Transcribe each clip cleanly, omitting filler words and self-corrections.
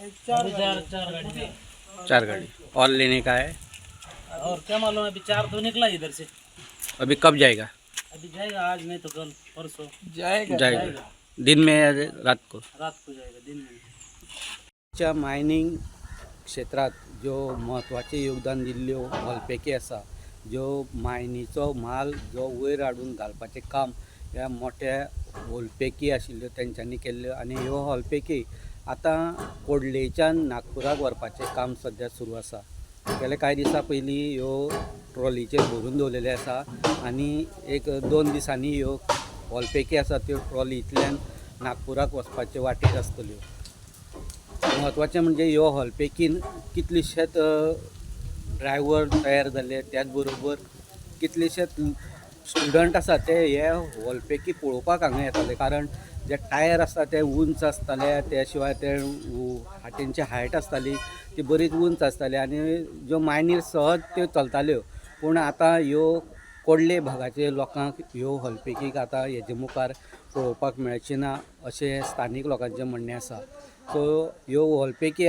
चार गाड़ी। 4 गाड़ी और लेने का है। और क्या मालूम, अभी 4 तो निकला इधर से। अभी कब जाएगा? अभी जाएगा, आज नहीं तो कल परसों जाएगा दिन में या रात को? रात को जाएगा, दिन में। च्या मायनिंग क्षेत्रात जो महत्वाचे योगदान दिल्ल्यो हॉलपैकी आसा, जो मायनीचो माल जो वयर हाडून घालपाचें काम ह्या मोठ्या हॉलपैकी आशिल्ल्यो तेंच्यांनी केल्ल्यो आनी ह्यो हॉलपैकी आतां कोडलेच्यान नागपुराक व्हरपाचें काम सद्या सुरू आसा। गेल्या कांय दिसा पयलीं ह्यो ट्रॉलीचेर भरून दवरलेले आसा आनी एक 2 दिसांनी ह्यो हॉलपैकी आसा त्यो ट्रॉलींतल्यान नागपुराक वचपाचे वाटेर आसतल्यो। महत्वाचें म्हणजे ह्यो हॉलपैकीन कितलेशेच ड्रायव्हर तयार जाले, त्याच बरोबर कितलेशेच स्टुडंट आसा ते हे हॉलपैकी पळोवपाक हांगा येताले, कारण जे टायर आसता ते उंच आसताले, त्या शिवाय ते हाटींची हायट आसताली ती बरीच उंच आसताली आनी ज्यो मायनीर सहज त्यो चलताल्यो। पूण आतां ह्यो कोडले भागाचे लोकांक ह्यो हॉलपैकीक आतां हेजे मुखार पळोवपाक मेळची ना अशें स्थानीक लोकांचें म्हणणें आसा। सो ह्यो हॉलपैकी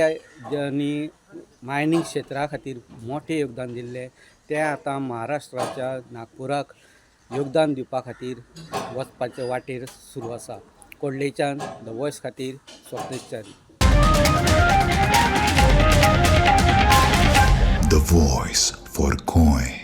ज्यांनी मायनींग क्षेत्रा खातीर मोठें योगदान दिल्लें तें आतां महाराष्ट्राच्या नागपुराक योगदान दिवपा खातीर वचपाचे वाटेर सुरू आसा। कोडलेच्यान द वॉयस खातीर Swapnil Chari. The Voice for Coin.